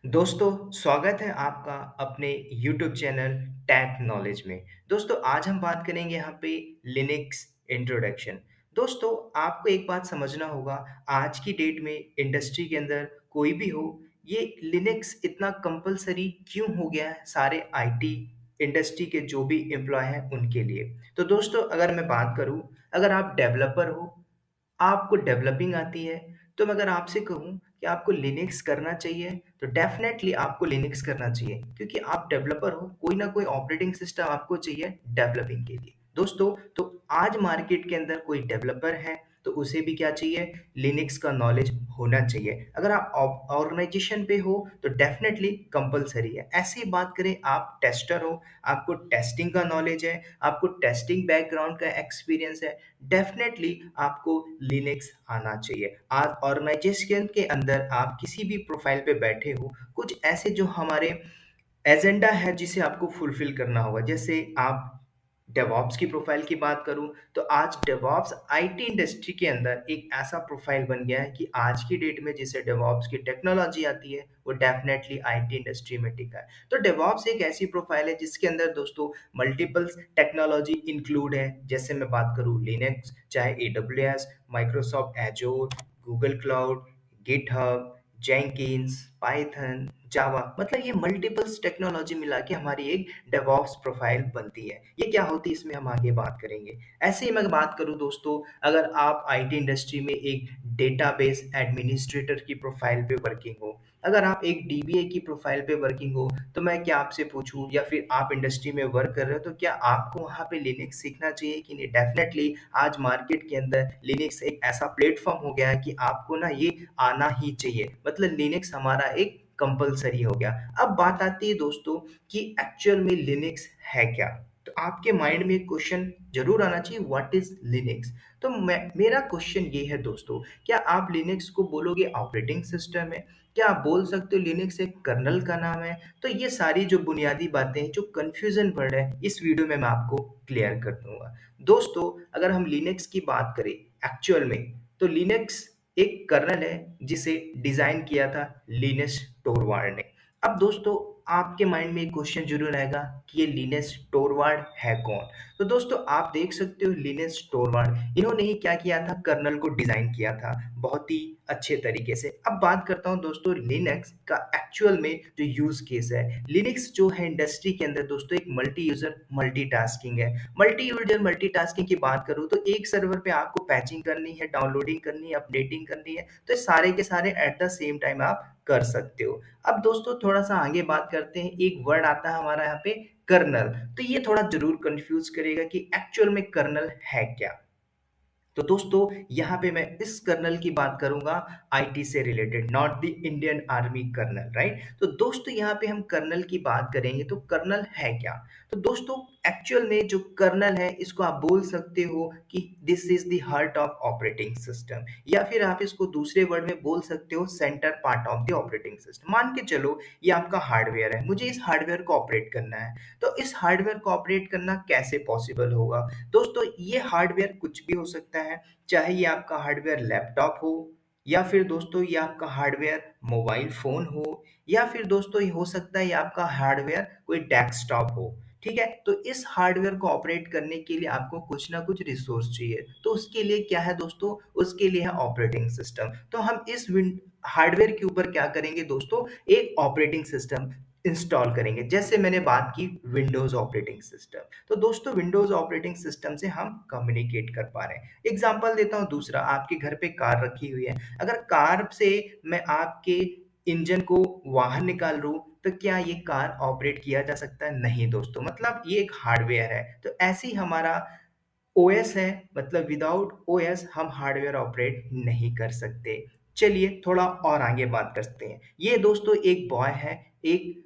दोस्तों, स्वागत है आपका अपने यूट्यूब चैनल टेक नॉलेज में। दोस्तों, आज हम बात करेंगे यहाँ पे लिनक्स इंट्रोडक्शन। दोस्तों, आपको एक बात समझना होगा, आज की डेट में इंडस्ट्री के अंदर कोई भी हो, ये लिनक्स इतना कंपल्सरी क्यों हो गया है सारे आईटी इंडस्ट्री के जो भी एम्प्लॉय हैं उनके लिए। तो दोस्तों, अगर मैं बात करूँ, अगर आप डेवलपर हो, आपको डेवलपिंग आती है, तो मैं अगर आपसे कहूँ कि आपको लिनक्स करना चाहिए, तो डेफ़िनेटली आपको लिनक्स करना चाहिए क्योंकि आप डेवलपर हो, कोई ना कोई ऑपरेटिंग सिस्टम आपको चाहिए डेवलपिंग के लिए। दोस्तों, तो आज मार्केट के अंदर कोई डेवलपर है, तो उसे भी क्या चाहिए? लिनक्स का नॉलेज होना चाहिए। अगर आप ऑर्गेनाइज़ेशन पे हो, तो डेफ़िनेटली कंपल्सरी है। ऐसे ही बात करें, आप टेस्टर हो, आपको टेस्टिंग का नॉलेज है, आपको टेस्टिंग बैकग्राउंड का एक्सपीरियंस है, डेफ़िनेटली आपको लिनक्स आना चाहिए। आज ऑर्गेनाइजेशन के अंदर आप किसी भी प्रोफ़ाइल पे बैठे हो, कुछ ऐसे जो हमारे एजेंडा है जिसे आपको फुलफ़िल करना होगा। जैसे आप डेवऑप्स की प्रोफ़ाइल की बात करूँ, तो आज डेवऑप्स आईटी इंडस्ट्री के अंदर एक ऐसा प्रोफ़ाइल बन गया है कि आज की डेट में जिसे डेवऑप्स की टेक्नोलॉजी आती है, वो डेफ़िनेटली आईटी इंडस्ट्री में टिका है। तो डेवऑप्स एक ऐसी प्रोफ़ाइल है जिसके अंदर दोस्तों मल्टीपल्स टेक्नोलॉजी इंक्लूड है। जैसे मैं बात करूँ लिनक्स, चाहे AWS, Microsoft Azure, Google Cloud, GitHub, Jenkins, Python, Java मतलब ये मल्टीपल्स टेक्नोलॉजी मिला के हमारी एक डेवऑप्स प्रोफाइल बनती है। ये क्या होती है इसमें हम आगे बात करेंगे। ऐसे ही मैं बात करूँ दोस्तों, अगर आप आईटी इंडस्ट्री में एक डेटाबेस एडमिनिस्ट्रेटर की प्रोफाइल पे वर्किंग हो, अगर आप एक डीबीए की प्रोफाइल पे वर्किंग हो, तो मैं क्या आपसे पूछूँ या फिर आप इंडस्ट्री में वर्क कर रहे हो तो क्या आपको वहाँ पे लिनक्स सीखना चाहिए कि नहीं? डेफ़िनेटली आज मार्केट के अंदर लिनक्स एक ऐसा प्लेटफ़ॉर्म हो गया है कि आपको ना ये आना ही चाहिए। मतलब लिनक्स हमारा एक कंपल्सरी हो गया। अब बात आती है दोस्तों कि एक्चुअल में लिनक्स है क्या? तो आपके माइंड में एक क्वेश्चन ज़रूर आना चाहिए व्हाट इज़ लिनक्स? तो मैं मेरा क्वेश्चन ये है दोस्तों, क्या आप लिनक्स को बोलोगे ऑपरेटिंग सिस्टम है? क्या आप बोल सकते हो लिनक्स एक कर्नेल का नाम है? तो ये सारी जो बुनियादी बातें हैं, जो कन्फ्यूज़न बढ़ रहा है, इस वीडियो में मैं आपको क्लियर कर दूँगा। दोस्तों, अगर हम लिनक्स की बात करें एक्चुअल में, तो लिनक्स एक कर्नेल है जिसे डिज़ाइन किया था लिनस टोरवाल्ड ने। अब दोस्तों आपके माइंड में एक क्वेश्चन ज़रूर आएगा कि ये लिनस टोरवाल्ड है कौन? तो दोस्तों आप देख सकते हो लिनस टोरवाल्ड इन्होंने ही क्या किया था कर्नेल को डिज़ाइन किया था बहुत ही अच्छे तरीके से। अब बात करता हूँ दोस्तों लिनक्स का एक्चुअल में जो यूज़ केस है। लिनक्स जो है इंडस्ट्री के अंदर दोस्तों एक मल्टी यूज़र मल्टीटास्किंग है। मल्टी यूज़र मल्टीटास्किंग की बात करूँ तो एक सर्वर पे आपको पैचिंग करनी है, डाउनलोडिंग करनी है, अपडेटिंग करनी है, तो ये सारे के सारे एट द सेम टाइम आप कर सकते हो। अब दोस्तों थोड़ा-सा आगे बात करते हैं, एक वर्ड आता है हमारा यहाँ पे कर्नेल, तो ये थोड़ा ज़रूर कन्फ्यूज़ करेगा कि एक्चुअल में कर्नेल है क्या? तो दोस्तों यहाँ पे मैं इस कर्नल की बात करूंगा आईटी से related, not the Indian army colonel, right? तो दोस्तों यहाँ पे हम कर्नल की बात करेंगे तो कर्नल है क्या? तो दोस्तों एक्चुअल में जो कर्नल है इसको आप बोल सकते हो कि this is the heart of operating system, या फिर आप इसको दूसरे वर्ड में बोल सकते हो centre part of the operating system. मान के चलो ये आपका हार्डवेयर है, मुझे इस हार्डवेयर को ऑपरेट करना है, तो इस हार्डवेयर को ऑपरेट करना कैसे पॉसिबल होगा? दोस्तों ये हार्डवेयर कुछ भी हो सकता है, चाहे ये आपका हार्डवेयर लैपटॉप हो, या फिर दोस्तों ये आपका हार्डवेयर मोबाइल फ़ोन हो, या फिर दोस्तों ये हो सकता है ये आपका हार्डवेयर कोई डेस्कटॉप हो। ठीक है? तो इस हार्डवेयर को ऑपरेट करने के लिए आपको कुछ ना कुछ रिसोर्स चाहिए। तो उसके लिए क्या है दोस्तों? उसके लिए है ऑपरेटिंग सिस्टम। तो हम इस हार्डवेयर के ऊपर क्या करेंगे दोस्तों? एक ऑपरेटिंग सिस्टम इंस्टॉल करेंगे। जैसे मैंने बात की विंडोज़ ऑपरेटिंग सिस्टम। तो दोस्तों विंडोज़ ऑपरेटिंग सिस्टम से हम कम्युनिकेट कर पा रहे हैं। एग्ज़ाम्पल देता हूँ दूसरा, आपके घर पे कार रखी हुई है। अगर कार से मैं आपके इंजन को बाहर निकाल लूँ, तो क्या ये कार ऑपरेट किया जा सकता है? नहीं दोस्तों, मतलब ये एक हार्डवेयर है। तो ऐसे ही हमारा ओएस है, मतलब विदाउट ओएस हम हार्डवेयर ऑपरेट नहीं कर सकते। चलिए थोड़ा और आगे बात करते हैं। ये दोस्तों एक बॉय है, एक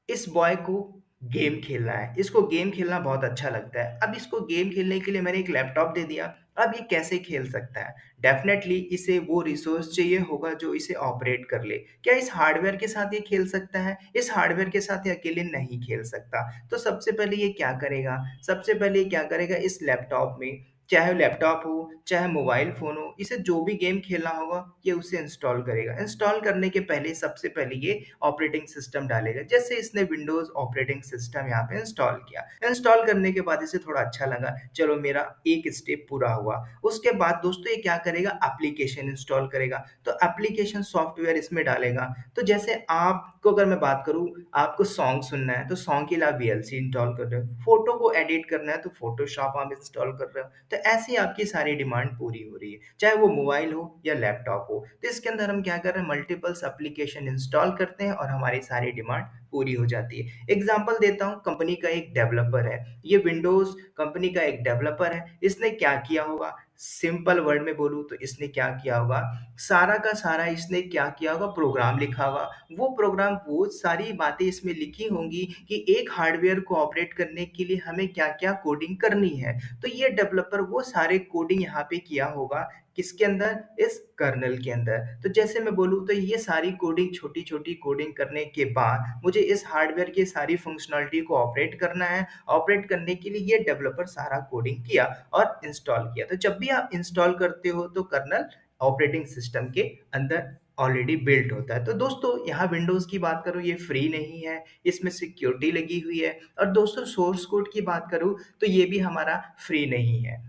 इस बॉय को गेम खेलना है, इसको गेम खेलना बहुत अच्छा लगता है। अब इसको गेम खेलने के लिए मैंने एक लैपटॉप दे दिया, अब ये कैसे खेल सकता है? डेफ़िनेटली इसे वो रिसोर्स चाहिए होगा जो इसे ऑपरेट कर ले। क्या इस हार्डवेयर के साथ ये खेल सकता है? इस हार्डवेयर के साथ ये अकेले नहीं खेल सकता। तो सबसे पहले ये क्या करेगा? सबसे पहले ये क्या करेगा, इस लैपटॉप में चाहे लैपटॉप हो, चाहे मोबाइल फ़ोन हो, इसे जो भी गेम खेलना होगा, ये उसे इंस्टॉल करेगा। इंस्टॉल करने के पहले सबसे पहले ये ऑपरेटिंग सिस्टम डालेगा। जैसे इसने विंडोज़ ऑपरेटिंग सिस्टम यहाँ पे इंस्टॉल किया। इंस्टॉल करने के बाद इसे थोड़ा अच्छा लगा, चलो मेरा एक स्टेप पूरा हुआ। उसके बाद दोस्तों ये क्या करेगा, एप्लीकेशन इंस्टॉल करेगा। तो एप्लीकेशन सॉफ्टवेयर इसमें डालेगा। तो जैसे आपको अगर मैं बात करूँ, आपको सॉन्ग सुनना है, तो सॉन्ग के लिए आप वीएलसी इंस्टॉल कर रहे हो। फ़ोटो को एडिट करना है, तो फ़ोटोशॉप आप इंस्टॉल कर रहे हो। तो ऐसे ही आपकी सारी डिमांड पूरी हो रही है, चाहे वो मोबाइल हो या लैपटॉप हो। तो इसके अंदर हम क्या कर रहे हैं, मल्टीपल्स एप्लीकेशन इंस्टॉल करते हैं और हमारी सारी डिमांड पूरी हो जाती है। एग्जाम्पल देता हूँ, कंपनी का एक डेवलपर है, ये विंडोज़ कंपनी का एक डेवलपर है। इसने क्या किया होगा, सिंपल वर्ड में बोलूँ तो इसने क्या किया होगा, सारा का सारा इसने क्या किया होगा, प्रोग्राम लिखा होगा। वो प्रोग्राम, वो सारी बातें इसमें लिखी होंगी कि एक हार्डवेयर को ऑपरेट करने के लिए हमें क्या-क्या कोडिंग करनी है। तो ये डेवलपर वो सारे कोडिंग यहाँ पे किया होगा, किसके अंदर, इस कर्नेल के अंदर। तो जैसे मैं बोलूँ तो ये सारी कोडिंग, छोटी-छोटी कोडिंग करने के बाद मुझे इस हार्डवेयर की सारी फंक्शनैलिटी को ऑपरेट करना है। ऑपरेट करने के लिए ये डेवलपर सारा कोडिंग किया और इंस्टॉल किया। तो जब भी आप इंस्टॉल करते हो तो कर्नेल ऑपरेटिंग सिस्टम के अंदर ऑलरेडी बिल्ट होता है। तो दोस्तों यहाँ विंडोज़ की बात करूँ, ये फ्री नहीं है, इसमें सिक्योरिटी लगी हुई है। और दोस्तों सोर्स कोड की बात करूँ तो ये भी हमारा फ्री नहीं है।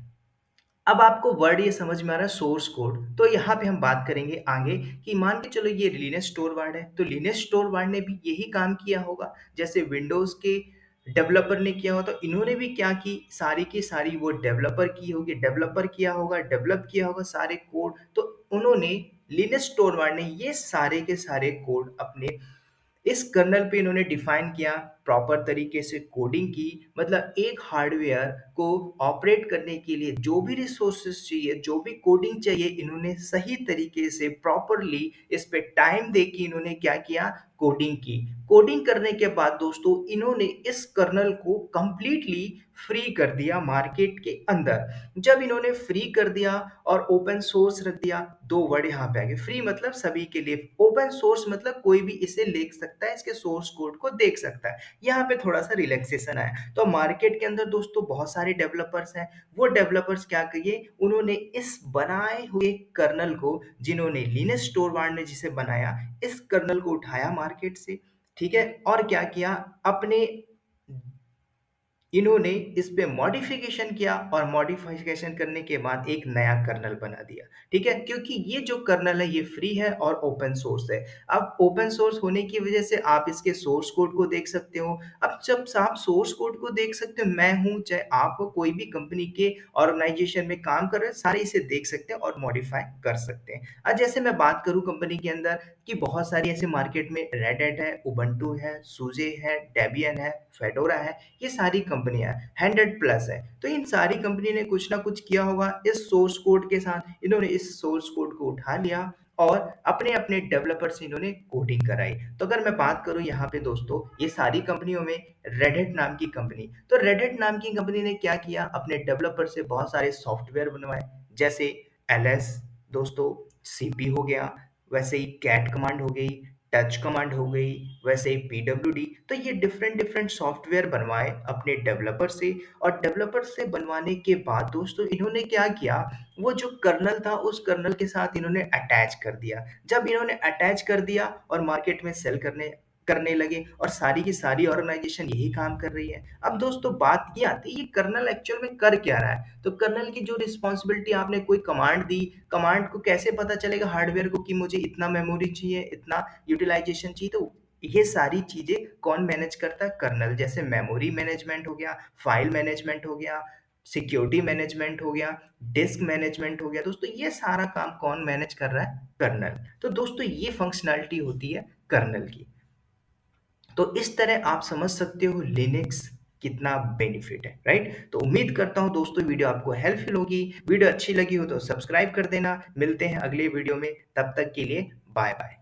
अब आपको वर्ड ये समझ में आ रहा है, सोर्स कोड। तो यहाँ पे हम बात करेंगे आगे कि मान के चलो ये लिनक्स टोरवार्ड है, तो लिनक्स टोरवार्ड ने भी यही काम किया होगा जैसे विंडोज़ के डेवलपर ने किया होगा। तो इन्होंने भी क्या की सारी वो डेवलपर की होगी, डेवलपर किया होगा, डेवलप किया होगा सारे कोड। तो उन्होंने, लिनक्स टोरवार्ड ने ये सारे के सारे कोड अपने इस कर्नल पे इन्होंने डिफाइन किया, प्रॉपर तरीके से कोडिंग की। मतलब एक हार्डवेयर को ऑपरेट करने के लिए जो भी रिसोर्सेज चाहिए, जो भी कोडिंग चाहिए, इन्होंने सही तरीके से प्रॉपरली इस पे टाइम दे के इन्होंने क्या किया, कोडिंग की। कोडिंग करने के बाद दोस्तों इन्होंने इस कर्नल को कंप्लीटली फ्री कर दिया मार्केट के अंदर। जब इन्होंने फ्री कर दिया और ओपन सोर्स रख दिया, दो वर्ड यहाँ पे आ गए, फ्री मतलब सभी के लिए, ओपन सोर्स मतलब कोई भी इसे ले सकता है, इसके सोर्स कोड को देख सकता है। यहाँ पे थोड़ा सा रिलैक्सेशन आया। तो मार्केट के अंदर दोस्तों बहुत सारे डेवलपर्स हैं। वो डेवलपर्स क्या किए, उन्होंने इस बनाए हुए कर्नल को, जिन्होंने लिनक्स टोरवार्ड ने जिसे बनाया, इस कर्नल को उठाया मार्केट से, ठीक है, और क्या किया, अपने इन्होंने इस पे मॉडिफिकेशन किया और मॉडिफिकेशन करने के बाद एक नया कर्नल बना दिया, ठीक है? क्योंकि ये जो कर्नल है ये फ्री है और ओपन सोर्स है। अब ओपन सोर्स होने की वजह से आप इसके सोर्स कोड को देख सकते हो। अब जब आप सोर्स कोड को देख सकते हो, मैं हूँ, चाहे आप हो, कोई भी कंपनी के ऑर्गेनाइजेशन में काम कर रहे हैं, सारे इसे देख सकते हैं और मॉडिफाई कर सकते हैं। जैसे मैं बात करूँ कंपनी के अंदर कि बहुत सारी ऐसे मार्केट में रेड हैट है, उबंटू है, सुजे है, डेबियन है, फेडोरा है, ये सारी कंपनियां हैं, 100 प्लस है। तो इन सारी कंपनी ने कुछ ना कुछ किया होगा इस सोर्स कोड के साथ। इन्होंने इस सोर्स कोड को उठा लिया और अपने अपने डेवलपर से इन्होंने कोडिंग कराई। तो अगर मैं बात करूं यहाँ पे दोस्तों, ये सारी कंपनियों में रेड हैट नाम की कंपनी, तो रेड हैट नाम की कंपनी ने क्या किया, अपने डेवलपर से बहुत सारे सॉफ्टवेयर बनवाए। जैसे एलएस दोस्तों, सीपी हो गया, वैसे ही कैट कमांड हो गई, टच कमांड हो गई, वैसे ही पीडब्ल्यूडी। तो ये डिफरेंट डिफरेंट सॉफ्टवेयर बनवाए अपने डेवलपर से। और डेवलपर से बनवाने के बाद दोस्तों इन्होंने क्या किया, वो जो कर्नल था उस कर्नल के साथ इन्होंने अटैच कर दिया। जब इन्होंने अटैच कर दिया और मार्केट में सेल करने करने लगे, और सारी की सारी ऑर्गेनाइजेशन यही काम कर रही है। अब दोस्तों बात ये आती है, ये कर्नल एक्चुअल में कर क्या रहा है। तो कर्नल की जो रिस्पॉन्सिबिलिटी, आपने कोई कमांड दी, कमांड को कैसे पता चलेगा हार्डवेयर को कि मुझे इतना मेमोरी चाहिए, इतना यूटिलाइजेशन चाहिए। तो ये सारी चीजें कौन मैनेज करता है, कर्नल। जैसे मेमोरी मैनेजमेंट हो गया, फाइल मैनेजमेंट हो गया, सिक्योरिटी मैनेजमेंट हो गया, डिस्क मैनेजमेंट हो गया। दोस्तों ये सारा काम कौन मैनेज कर रहा है, कर्नल। तो दोस्तों ये फंक्शनैलिटी होती है कर्नल की। तो इस तरह आप समझ सकते हो लिनक्स कितना बेनिफिट है, राइट। तो उम्मीद करता हूँ दोस्तों वीडियो आपको हेल्पफुल होगी। वीडियो अच्छी लगी हो तो सब्सक्राइब कर देना। मिलते हैं अगले वीडियो में, तब तक के लिए बाय बाय।